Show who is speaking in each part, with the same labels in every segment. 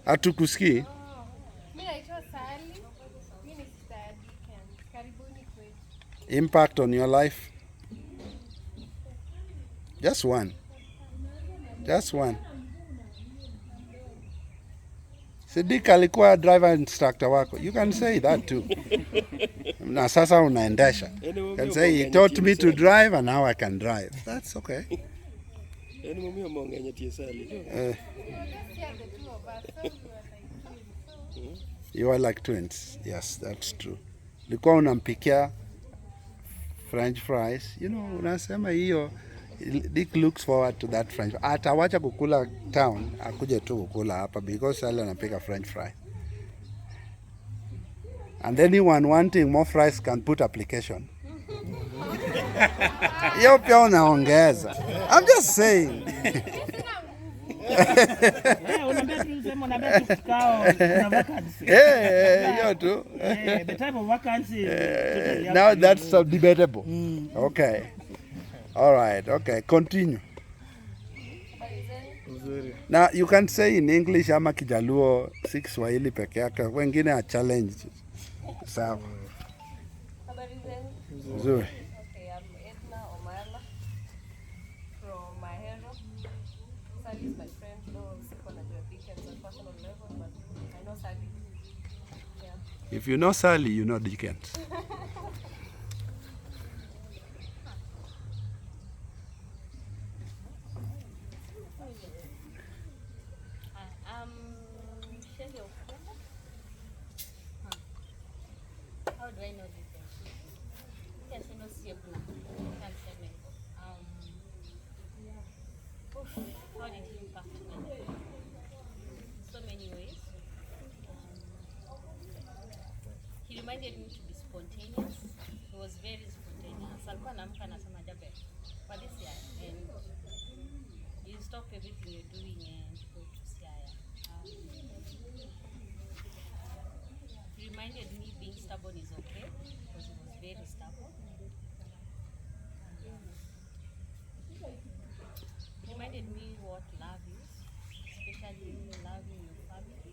Speaker 1: Hatukusikii.
Speaker 2: Mimi naitwa Sally. Mimi ni sister Dickens. Karibuni kwetu.
Speaker 1: Impact on your life? Just one. Just one. Sidik alikuwa driver instructor wako. You can say that too. Na sasa unaendesha. You can say he taught me to drive and now I can drive. That's okay. You are like twins. Yes, that's true. Likuwa unampikia French fries. You know, unasema hiyo Dick looks forward to that French. Atawacha kukula town, akuje tu kukula hapa because Sally anapika French fry. And anyone wanting more fries can put application. Hiyo pia unaongeza. I'm just saying. Hiyo tu.
Speaker 3: The type of vacancy.
Speaker 1: Now that's debatable. Okay. All right. Okay. Continue. Now you can say in English ama Kijaluo, si Kiswahili peke yake. Wengine a challenge. Sawa. Nzuri.
Speaker 2: Okay, I'm Edna Omala from Mahero. Sally is my friend, though siko najua Dickens on personal level, but I know Sally. Yeah.
Speaker 1: If you know Sally, you know Dickens.
Speaker 4: How do I know Dickens? Yes, I know Siabu. Can't say me. How did he impact me? So many ways. He reminded me to be spontaneous. He was very spontaneous. Alikuwa anaamka anasema jabe for this year, and you stop everything you're doing and go to Siaya. He reminded me being stubborn is okay because he was very stubborn. He reminded me what love is, especially loving your family,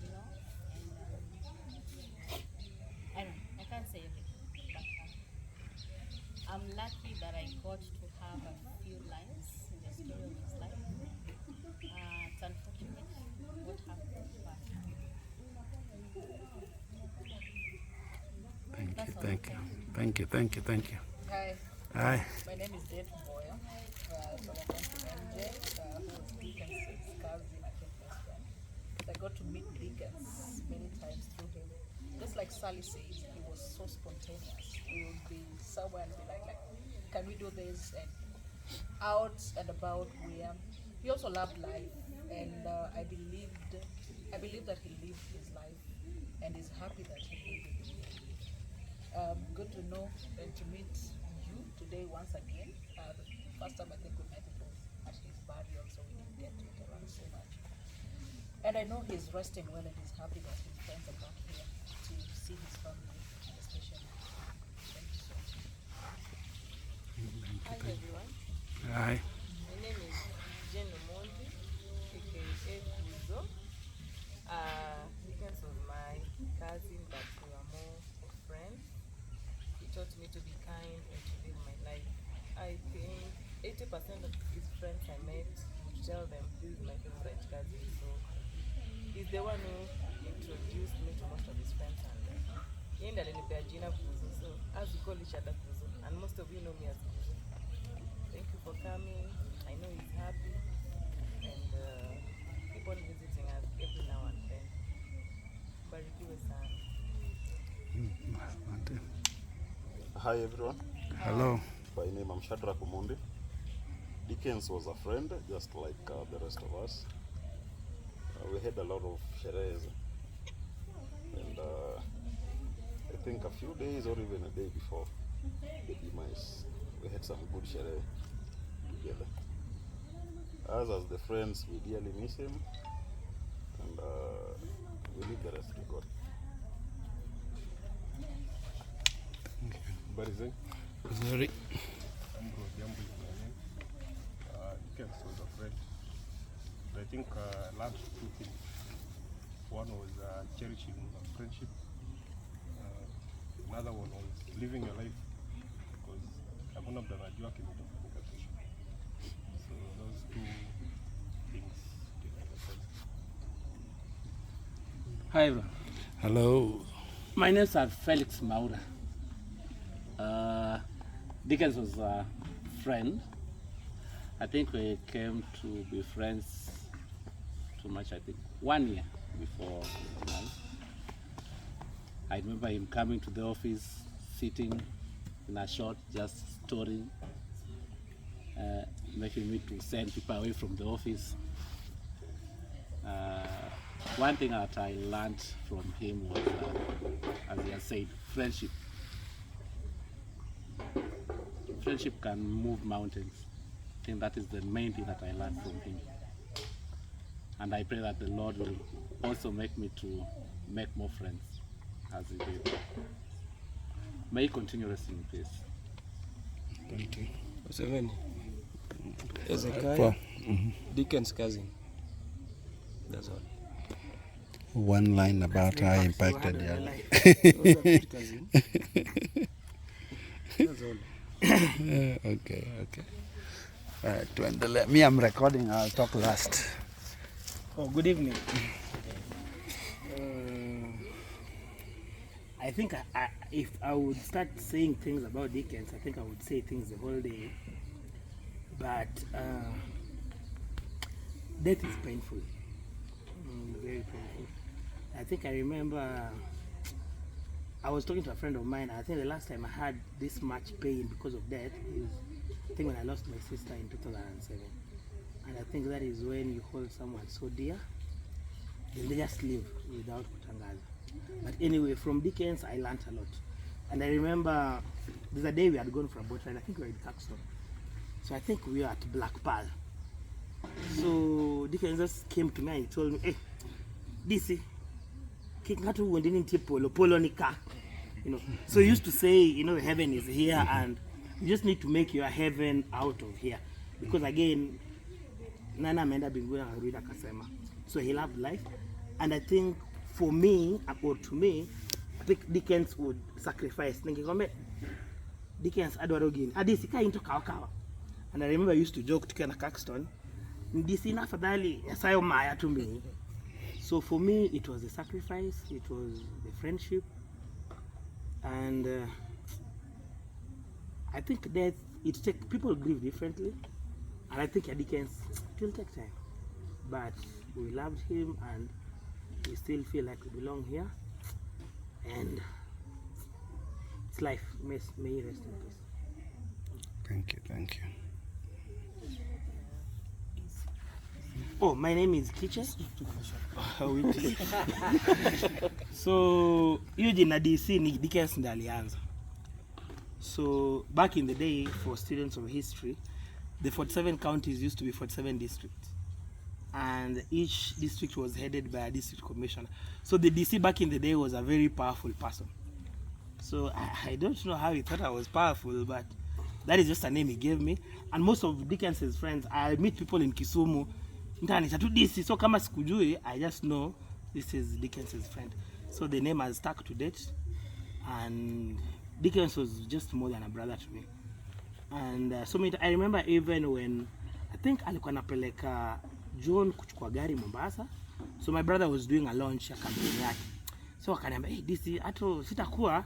Speaker 4: you know. And I can't say everything, but I'm lucky that I got to have a few lines in the story of his life. It's unfortunate what happened, but
Speaker 1: Thank you.
Speaker 5: Hi,
Speaker 1: Hi.
Speaker 5: my name is Dave Boya. So I'm from MJ, who was Dickens' cousin, I think best friend. I got to meet Dickens many times through him. Just like Sally says, he was so spontaneous. He would be somewhere and be like, can we do this? And out and about where. He also loved life, and I believe that he lived his life and is happy that he lived it. Good to know and to meet you today once again. The first time I think we met it was at his burial, so we didn't get to interact so much. And I know he's resting well and he's happy that his friends are back here to see his family, and especially. Thank you so much.
Speaker 6: Hi everyone,
Speaker 1: Hi.
Speaker 6: my name is Jen Omondi, aka Kuzo. Dickens was my cousin, but we were more of friends. He taught me to be kind and to live my life. I think 80% of his friends I met would tell them this is my favorite cousin. So he's the one who introduced me to most of his friends, and yeye ndiye alinipea jina Kuzo. So as we call each other Kuzo, and most of you know me as Kuzo. Thank you for coming. I know he's happy, and keep on visiting us every now and then. Barikiwe sana.
Speaker 7: Hi everyone.
Speaker 1: Hello.
Speaker 7: By name I'm Shadrack Omondi. Dickens was a friend, just like the rest of us. We had a lot of sherehes, and I think a few days or even a day before the demise, we had some good shere together. As the friends, we dearly miss him, and we leave the rest to God.
Speaker 8: Barizeng.
Speaker 1: Sorry.
Speaker 8: Dickens was a friend. I think I learned two things One was cherishing a friendship. Another one was living your life, because hakuna mtu anajua kimetafanyika kesho. So those two things take emphasize.
Speaker 3: Hi, everyone.
Speaker 1: Hello.
Speaker 3: My name is Felix Maura. Dickens was a friend. I think we came to be friends too much, I think 1 year before his life. I remember him coming to the office, sitting in a shop, just storing, making me to send people away from the office. One thing that I learned from him was, as he has said, friendship. Friendship can move mountains. I think that is the main thing that I learned from him. And I pray that the Lord will also make me to make more friends as he did. May he continue resting in peace.
Speaker 1: Thank you.
Speaker 9: 7. Ezekiah,
Speaker 1: Well,
Speaker 9: Dickens' cousin. That's all.
Speaker 1: one line about how he impacted your life.
Speaker 9: Was a good cousin. That's all.
Speaker 1: Okay. Tuendelee. Me, I'm recording. I'll talk last.
Speaker 3: Oh, good evening. I think if I would start saying things about Dickens, I think I would say things the whole day. But death is painful, very painful. I think I remember I was talking to a friend of mine. I think the last time I had this much pain because of death is, I think, when I lost my sister in 2007. And I think that is when you hold someone so dear, then they just live without kutangaza. But anyway, from Dickens, I learned a lot. And I remember there's a day we had gone for a boat ride. I think we were in Caxton. So I think we were at Black Pearl. So Dickens just came to me and he told me, hey, DC, kikatu wendini nti polo nika. You know, so he used to say, you know, heaven is here and you just need to make your heaven out of here. Because again, Nana ameenda mbinguni anarudi akasema. So he loved life. And I think for me, or to me, I think Dickens would sacrifice. Ningekwambia Dickens adwarogini. Adisi kai into kawa. And I remember I used to joke to Ken Caxton, ndisi na afadhali yasayo maya to me. So for me, it was a sacrifice, it was the friendship, and I think that people grieve differently, and I think at Dickens it will take time, but we loved him and we still feel like we belong here, and it's life. May he rest in peace.
Speaker 1: Thank you.
Speaker 3: Oh, my name is Kiche. So Eugene na DC ni Dickens ndiye alianza. So back in the day, for students of history, the 47 counties used to be 47 districts, and each district was headed by a district commissioner. So the DC back in the day was a very powerful person. So I don't know how he thought I was powerful, but that is just a name he gave me. And most of Dickens's friends, I meet people in Kisumu, DC. So kama sikujui, I just know this is Dickens's friend. So the name has stuck to date, and Dickens was just more than a brother to me. And I remember even when I think alikuwa anapeleka John kuchukua gari Mombasa. So my brother was doing a launch ya campaign yake. So akaniambia, hey DC, ato sitakuwa.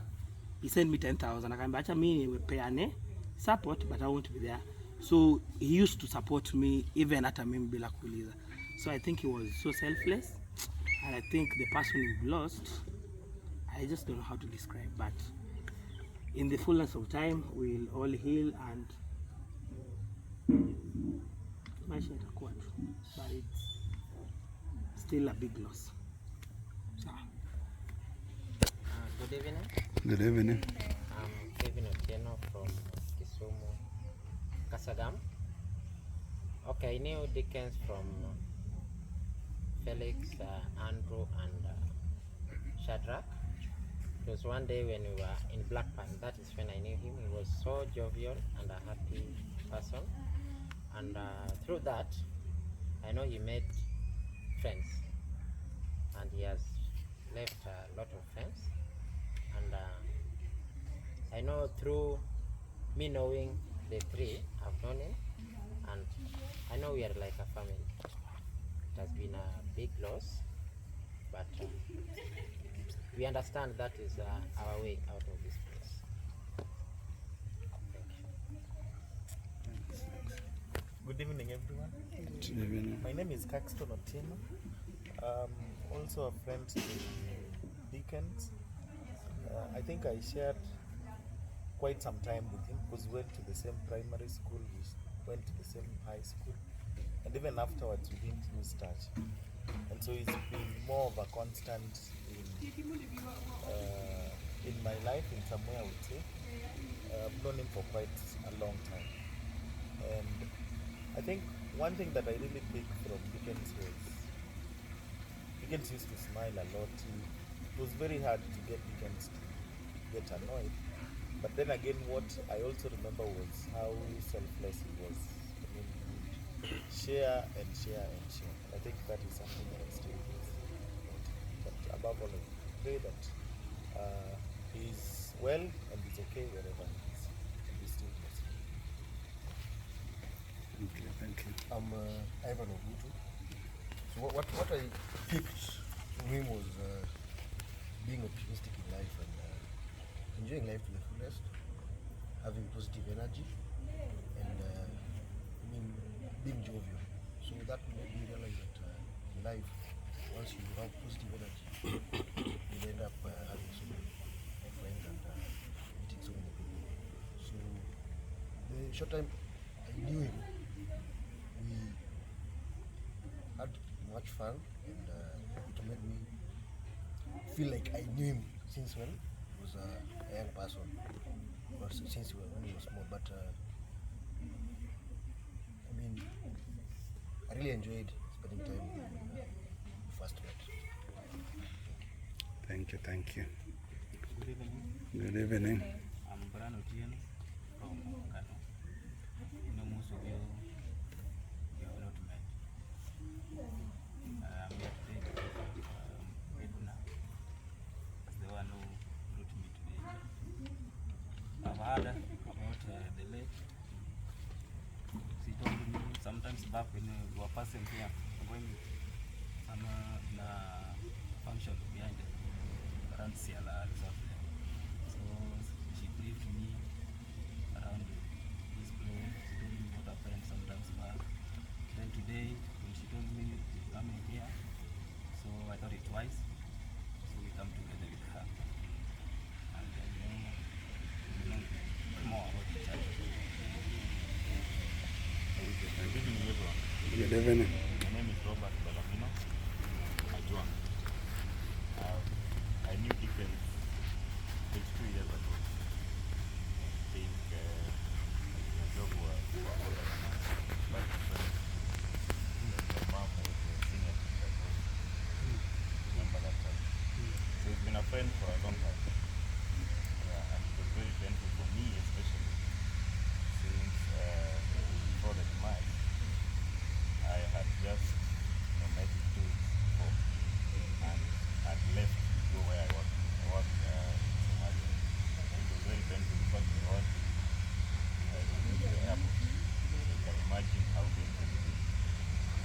Speaker 3: He sent me 10,000. Akaniambia acha mimi nipeane support, but I won't be there. So he used to support me even hata mimi bila kuuliza. So I think he was so selfless, and I think the person we've lost, I just don't know how to describe, but in the fullness of time we'll all heal and maisha itakuwa tu, but it's still a big loss. So,
Speaker 10: good evening.
Speaker 1: Good evening.
Speaker 10: I'm Kevin Otieno from Kisumu, Kasagam. Okay, I knew Dickens from Felix, Andrew, and Shadrach. It was one day when we were in Blackburn. That is when I knew him. He was so jovial and a happy person. And through that, I know he made friends. and he has left a lot of friends. And I know through me knowing the three, I've known him, and I know we are like a family. It has been a big loss, but we understand that is our way out of this place.
Speaker 11: Good evening, everyone.
Speaker 1: Good evening.
Speaker 11: My name is Caxton Otieno. Also a friend to Dickens. I think I shared quite some time with him because we went to the same primary school, we went to the same high school, and even afterwards we didn't lose touch. And so it's been more of a constant in my life in some way, I would say. I've known him for quite a long time. And I think one thing that I really picked from Dickens was Dickens used to smile a lot. It was very hard to get Dickens to get annoyed. But then again, what I also remember was how selfless he was. I mean, he would share and share and share. I think that is something that I still miss. But above all, I pray that he's well and he's okay wherever he is. And we still miss him.
Speaker 1: Okay, thank you.
Speaker 12: I'm Ivan Ogutu. So what I picked from him was being optimistic in life and enjoying life to the fullest, having positive energy, and being jovial. So that made me realize that in life, once you have positive energy, you end up having so many friends and meeting so many people. So the short time I knew him, we had much fun, and it made me feel like I knew him since when he was a young person, or since when he was small. But I really enjoyed spending time with him when we first met.
Speaker 1: Thank you, thank you.
Speaker 13: Good evening.
Speaker 1: Good evening.
Speaker 13: I'm Brian Otieno from Kano. You know, most of you have not met. I'm here today because of Edna, is the one who brought me today. I've heard about the lake. She told me sometimes back when we were passing here, going some function behind it, around Sierra Reserve there. So she briefed me around this place. She told me what happened sometimes back. Then today, when she told me to come in here, so I thought it twice. So we come together with her. And then we know more about each other.
Speaker 7: Good evening, everyone.
Speaker 1: Good evening.
Speaker 7: My name is Robert Bellamino Ajuang. I knew Dickens 22 years ago. I think my job was older than us. But my mom was a senior teacher. Remember that time. So he's been a friend for a long time. Yeah, and it was very painful for me, especially since before the demise, I had just met it 2 weeks before and had left to go where I worked. I worked in Somalia. It was very painful because we were to the airport. So you can imagine how painful it is.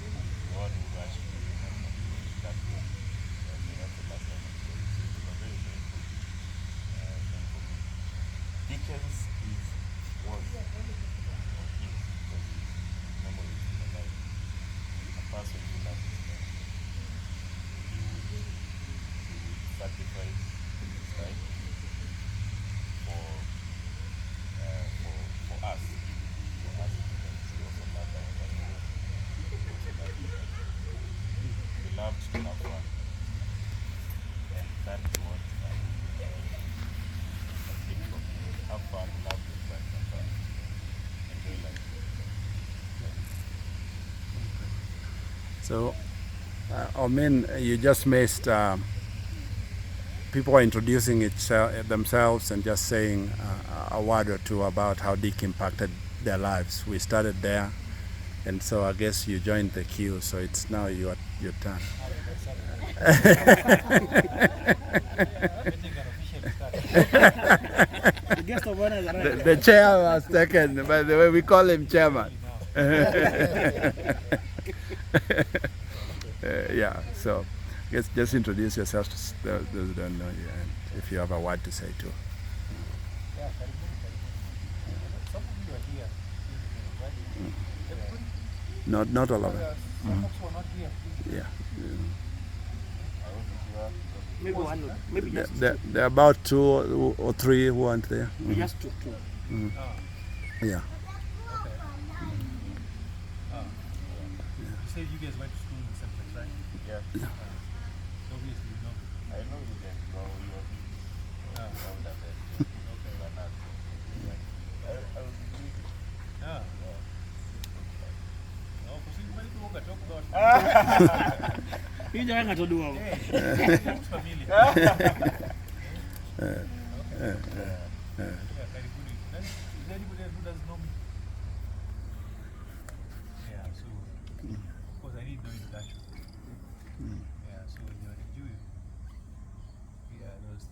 Speaker 7: The one who rushed to you and that way. So that's the last time I saw it. It was a very painful thing for me. Dickens was memories in the life. A person who loves his life. He would sacrifice his life for us. For us. He also loved our family. He loved to have fun. And that is what I pick from him. Have fun, love your friends and fun. Enjoy life.
Speaker 1: So, you just missed people introducing themselves and just saying a word or two about how Dick impacted their lives. We started there, And so I guess you joined the queue, so it's now your turn.
Speaker 3: The guest of honor is arrived.
Speaker 1: The chair was taken, by the way, we call him chairman. Yeah, so just introduce yourself to those who don't know you, and if you have a word to say too. Not all of them. Yeah.
Speaker 3: Maybe one, maybe just
Speaker 1: There are about 2 or 3 who aren't there.
Speaker 3: we just took 2.
Speaker 1: Yeah.
Speaker 13: You said you guys went to school in the same place, right?
Speaker 11: Yeah.
Speaker 13: Obviously, you know.
Speaker 11: I know you guys know you are okay. But not. I was agree.
Speaker 13: Ah. No, because you might talk about.
Speaker 3: You don't have to do all.
Speaker 13: Hey, it's familiar.
Speaker 11: Yeah.
Speaker 13: Yeah, karibuni. Is there anybody else who doesn't know me? Yeah, so of course I need no introduction. Yeah, so when you're in Jew, yeah, there was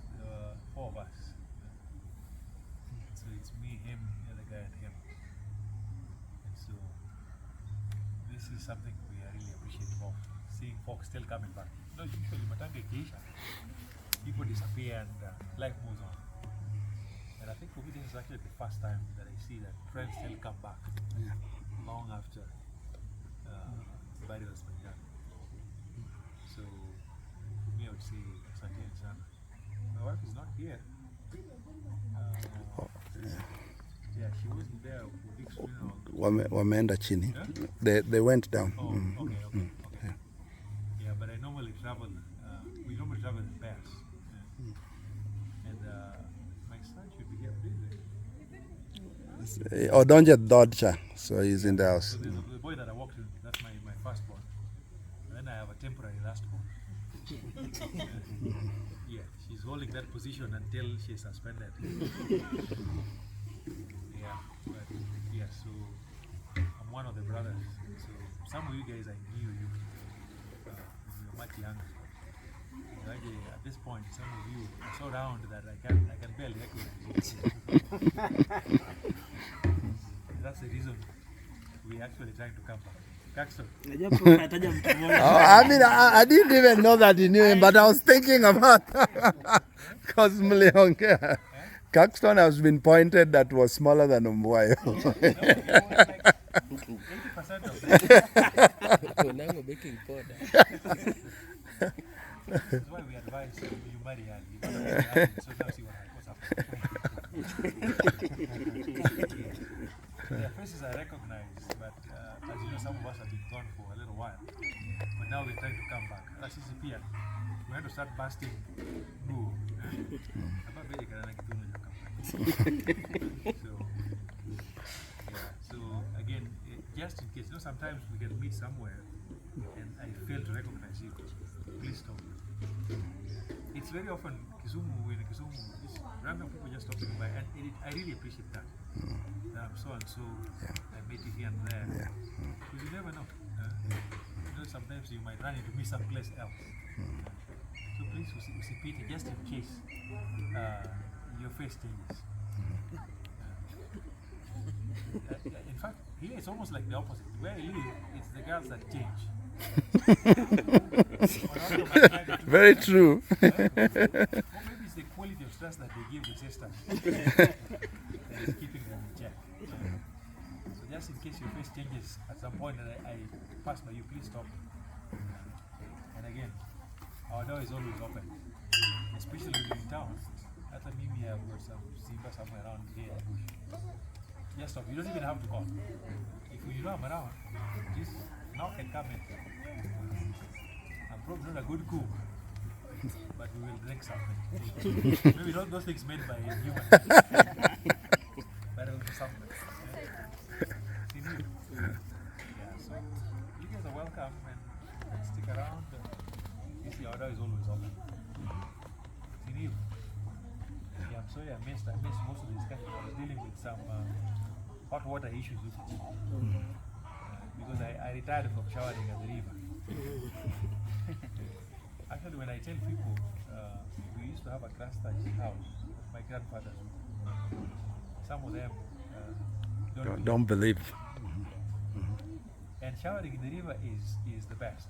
Speaker 13: 4 of us. So it's me, him, the other guy, and him. And so this is something we are really appreciative of, seeing folks still coming back. You know, usually Matanga Keisha, people disappear and life moves on. And I think for me this is actually the first time that I see that friends still come back long after the body has been done. So for me I would say Asante sana. My wife is not here. Yeah, she wasn't there for Dick's funeral.
Speaker 1: Wameenda chini.
Speaker 13: Yeah?
Speaker 1: They went down.
Speaker 13: Oh, okay. Yeah, but I normally travel, we normally travel in pairs. Yeah. And my son should be here busy.
Speaker 1: Odonje Dodcha, so he's in the house.
Speaker 13: So there's the boy that I walked with, that's my firstborn. And then I have a temporary lastborn. Yeah, she's holding that position until she's suspended. Yeah, but yeah, so I'm one of the brothers. So some of you guys I knew you when you were much younger. At this point, some of you are so round that I can barely recognize you. That's the reason we're actually trying to come back. Caxton.
Speaker 1: I mean, I didn't even know that he knew him, but I was thinking about because Mliongea. Caxton has been pointed that was smaller than Umbuayo.
Speaker 13: 80% of
Speaker 9: Unango baking powder.
Speaker 13: This is why we advise you marry early. So now see what's happening. Their faces I recognize, but as you know, some of us have been gone for a little while. But now we're trying to come back. That's CCP. We have to start busting blue. I'm very good at come back. So again, just in case, you know, sometimes we can meet somewhere and I fail to recognize you. Please stop. It's very often Kisumu, just random people just talking by, and I really appreciate that. I'm so and so, I met you here and there. Because you never know. You know, sometimes you might run into me someplace else. So please, usipite just in case your face changes. In fact, here it's almost like the opposite. Where I live, it's the girls that change.
Speaker 1: Very true.
Speaker 13: Or maybe it's the quality of stress that they give the sisters that is keeping them in check. So just in case your face changes at some point and I pass by you, please stop. And again, our door is always open, especially when you're in town. At the Mimi, I've got some Simba somewhere around here. Just stop. You don't even have to call. If you know I'm around, just knock and come in. I'm probably not a good cook, but we will drink something. Maybe not those things made by humans, but it will be something. Yeah, so you guys are welcome and stick around. You see, our door is always open. Yeah, I'm sorry I missed most of the discussion. I was dealing with some hot water issues with it.
Speaker 14: because I retired from showering at the river. Actually, when I tell people, we used to have a cluster house, my grandfather's. Some of them
Speaker 1: Don't believe.
Speaker 14: And showering in the river is the best.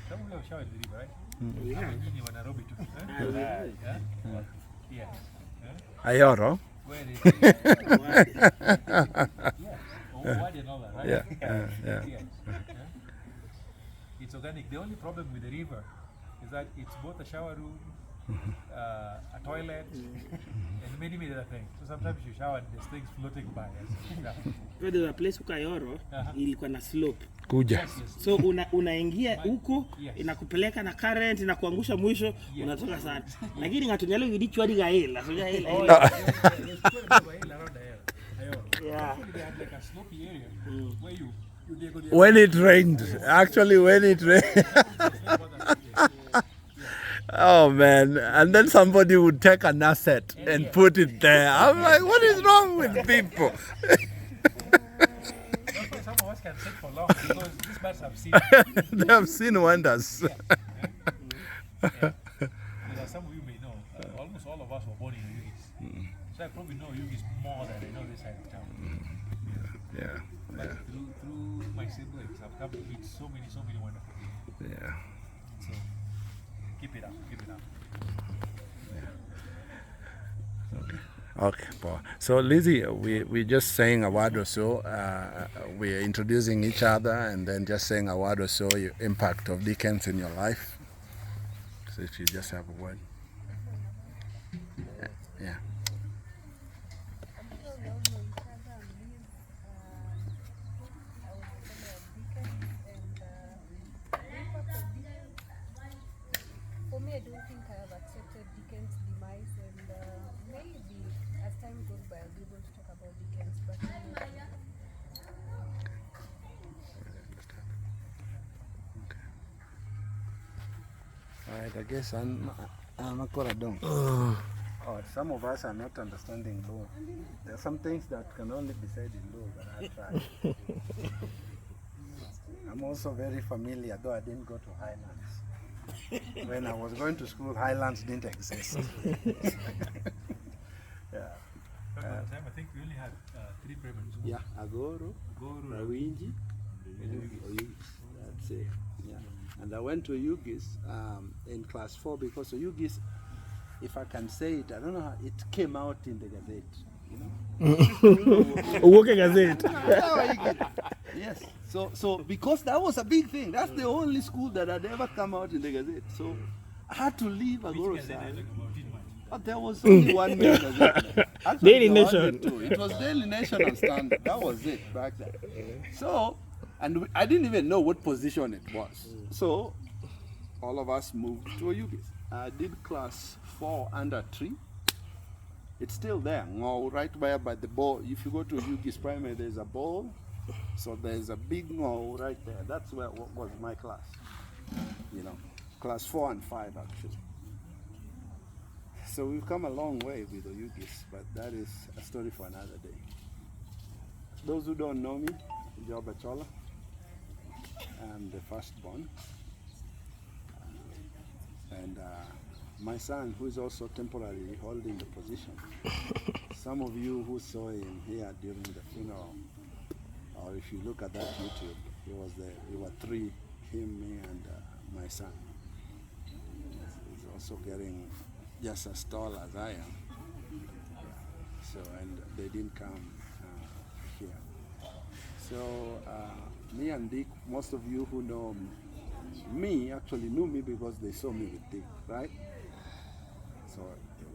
Speaker 14: Some of you have showered in the river, right?
Speaker 3: Yeah.
Speaker 14: Hapa nyinyi wa Nairobi tu. Yes.
Speaker 1: Ayoro.
Speaker 14: Where is right?
Speaker 1: Yeah.
Speaker 14: Yes. It's organic. The only problem with the river is that it's both a shower room, a toilet, and many other things. So sometimes you shower and there's things floating by.
Speaker 3: There was a place Kayoro, ilikuwa na slope.
Speaker 1: Kuja.
Speaker 3: So unaingia huko, inakupeleka na current, inakuangusha mwisho, unatoka sana. Lakini ngatunyalo yudichwa hadi gaela, so gaela. Yeah.
Speaker 14: Like a slopey area where you
Speaker 1: When it rained, actually when it rained. Oh man, and then somebody would take an asset and put it there. I'm like, what is wrong with people?
Speaker 14: Some of us can sit for long because these birds have seen.
Speaker 1: They have seen wonders.
Speaker 14: As some of you may know, almost all of us were born in Yugis. So I probably know Yugis more than I know this side of town.
Speaker 1: Yeah.
Speaker 14: But through my siblings, I've come to meet so many wonderful people.
Speaker 1: Yeah.
Speaker 14: So keep it up.
Speaker 1: Okay, Paul. So Lizzie, we're just saying a word or so. We're introducing each other and then just saying a word or so, your impact of Dickens in your life. So if you just have a word. Yeah.
Speaker 2: For me, I don't think I have accepted Dickens' demise, and maybe as time goes by, I'll be able to talk about Dickens, but
Speaker 1: Alright, I guess I'm a Koradong. Oh, some of us are not understanding law. There are some things that can only be said in law, but I try. I'm also very familiar, though I didn't go to Highlands. When I was going to school, Highlands didn't exist. Yeah.
Speaker 14: At the time, I think we only had 3 primary schools.
Speaker 1: Yeah, Agoro, Rawinji, and Oyugis. That's it. Yeah. And I went to Oyugis in class 4 because Oyugis, if I can say it, I don't know how it came out in the Gazette. You know?
Speaker 3: Uwoke Gazette.
Speaker 1: Yes. So because that was a big thing. That's the only school that had ever come out in the Gazette. So I had to leave Agoro side. But there was only one main Gazette. Actually,
Speaker 3: Daily
Speaker 1: there wasn't
Speaker 3: Nation.
Speaker 1: two. It was Daily Nation and Standard. That was it back then. So, and I didn't even know what position it was. So all of us moved to Oyugis. I did class 4 under 3. It's still there, right where by the ball. If you go to Oyugis Primary, there's a ball. So there's a big right there. That's where what was my class. You know, class 4 and 5 actually. So we've come a long way with Oyugis, but that is a story for another day. Those who don't know me, Joe Bachola. I'm the firstborn. And my son, who is also temporarily holding the position. Some of you who saw him here during the funeral, or if you look at that YouTube, he were 3, him, me, and my son. He's also getting just as tall as I am. Yeah. So, and they didn't come here. So, me and Dick, most of you who know me actually knew me because they saw me with Dick, right? So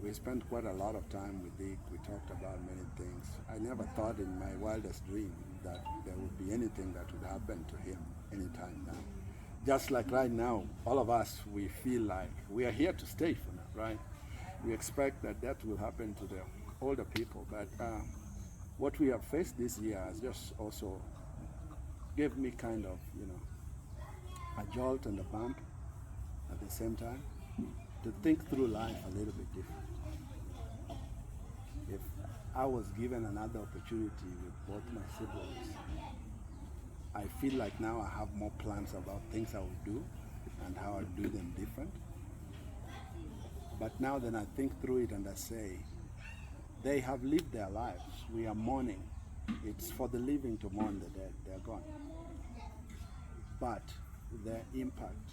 Speaker 1: we spent quite a lot of time with Dick. We talked about many things. I never thought in my wildest dream that there would be anything that would happen to him anytime now. Just like right now, all of us, we feel like we are here to stay for now, right? We expect that that will happen to the older people, but what we have faced this year has just also gave me kind of, you know, a jolt and a bump at the same time to think through life a little bit different. If I was given another opportunity with both my siblings, I feel like now I have more plans about things I would do and how I do them different. But now then I think through it and I say, they have lived their lives. We are mourning. It's for the living to mourn the dead. They're gone. But their impact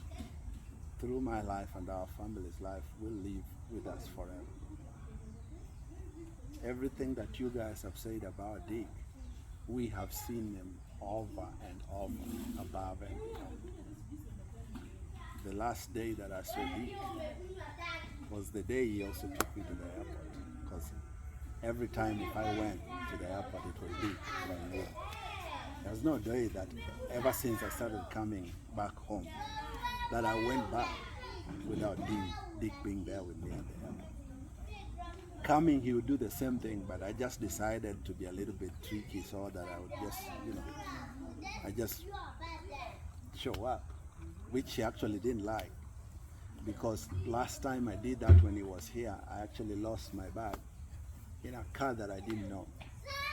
Speaker 1: through my life and our family's life will live with us forever. Everything that you guys have said about Dick, we have seen him over and over, above and beyond. The last day that I saw Dick was the day he also took me to the airport, because every time if I went to the airport, it was Dick by name. There's no day that ever since I started coming back home that I went back without Dick being there with me at the airport. Coming, he would do the same thing, but I just decided to be a little bit tricky so that I would just, I just show up, which he actually didn't like. Because last time I did that when he was here, I actually lost my bag in a car that I didn't know.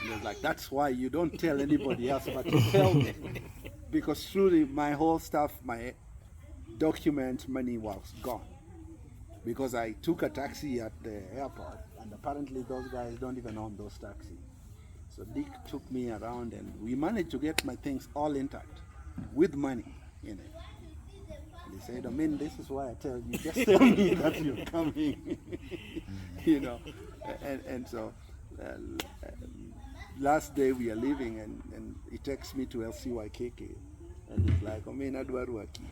Speaker 1: And he was like, that's why you don't tell anybody else, but you tell me. Because truly my whole stuff, my document money was gone. Because I took a taxi at the airport, and apparently those guys don't even own those taxis. So Dick took me around and we managed to get my things all intact with money in it. And he said, I mean, this is why I tell you, just tell me that you're coming. And so last day we are leaving and he texts me to LCYKK and he's like, I mean, Adwaruaki.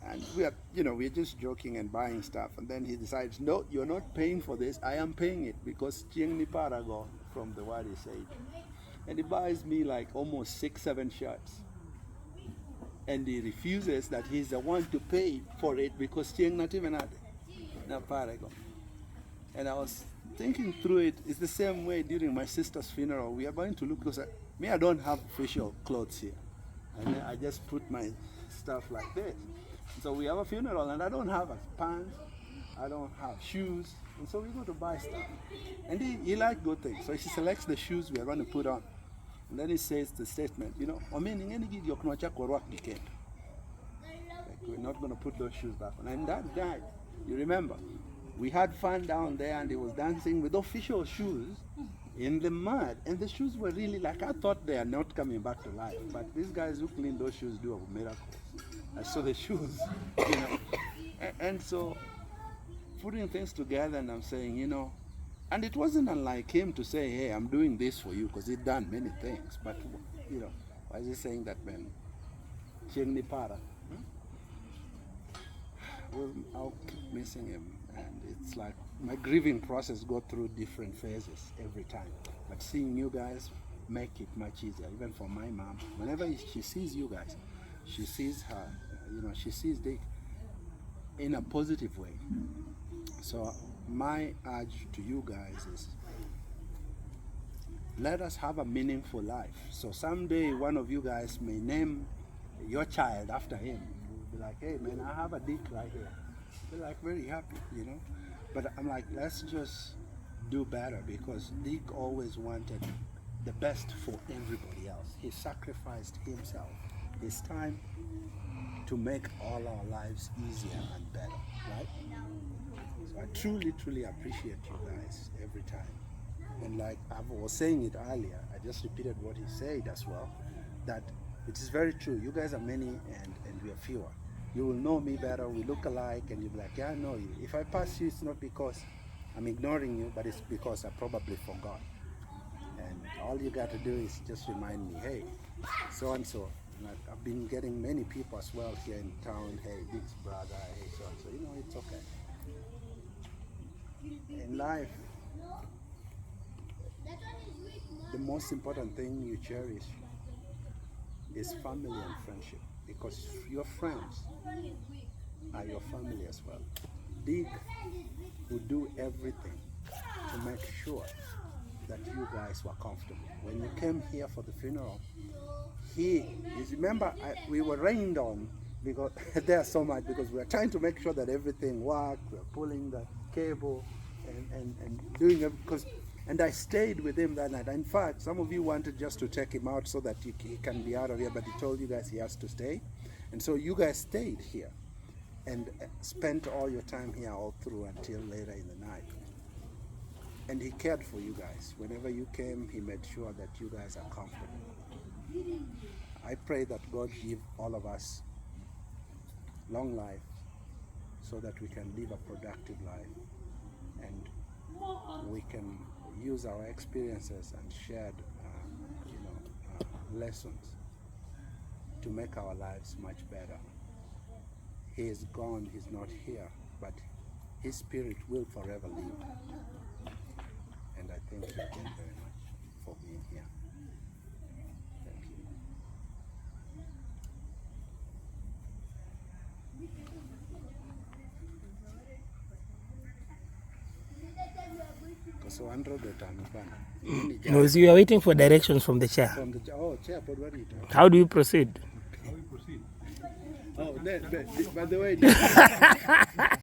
Speaker 1: And we are, we're just joking and buying stuff. And then he decides, no, you're not paying for this. I am paying it because Chiengni Parago from the Wadi said. And he buys me like almost 6-7 shirts. And he refuses that he's the one to pay for it because Chieng not even had Parago. And I was thinking through it. It's the same way during my sister's funeral. We are going to look, because I don't have official clothes here. And I just put my stuff like this. So we have a funeral and I don't have a pants, I don't have shoes, and so we go to buy stuff. And he likes good things, so he selects the shoes we are going to put on. And then he says the statement, like, we're not going to put those shoes back on. And that guy, you remember, we had fun down there and he was dancing with official shoes in the mud. And the shoes were really like, I thought they are not coming back to life. But these guys who clean those shoes do a miracle. I saw the shoes, and so putting things together, and I'm saying, and it wasn't unlike him to say, hey, I'm doing this for you, because he'd done many things, but, why is he saying that, man? Chiengni Para. Well, I'll keep missing him, and it's like my grieving process go through different phases every time, but seeing you guys make it much easier, even for my mom. Whenever she sees you guys, she sees her, she sees Dick in a positive way. So my urge to you guys is, let us have a meaningful life. So someday one of you guys may name your child after him. You'll be like, hey man, I have a Dick right here. Be like very happy, But I'm like, let's just do better, because Dick always wanted the best for everybody else. He sacrificed himself, his time, to make all our lives easier and better, right? So I truly, truly appreciate you guys every time. And like I was saying it earlier, I just repeated what he said as well, that it is very true. You guys are many and we are fewer. You will know me better, we look alike, and you'll be like, yeah, I know you. If I pass you, it's not because I'm ignoring you, but it's because I probably forgot. And all you got to do is just remind me, hey, so and so. And I've been getting many people as well here in town, hey, Dick's brother, hey, so and so. It's okay. In life, the most important thing you cherish is family and friendship, because your friends are your family as well. Dick would do everything to make sure that you guys were comfortable. When you came here for the funeral, remember, we were rained on because there's so much, because we were trying to make sure that everything worked. We were pulling the cable and doing it, because And I stayed with him that night. In fact, some of you wanted just to take him out so that he can be out of here, but he told you guys he has to stay. And so you guys stayed here and spent all your time here all through until later in the night. And he cared for you guys. Whenever you came, he made sure that you guys are comfortable. I pray that God give all of us long life so that we can live a productive life and we can use our experiences and shared lessons to make our lives much better. He is gone, he's not here, but his spirit will forever live. And I thank you again very much for being here. Thank you. So 100
Speaker 3: No, so you are waiting for directions from the chair.
Speaker 1: From the chair, but what do you do?
Speaker 3: How do you proceed?
Speaker 1: Oh, by the way.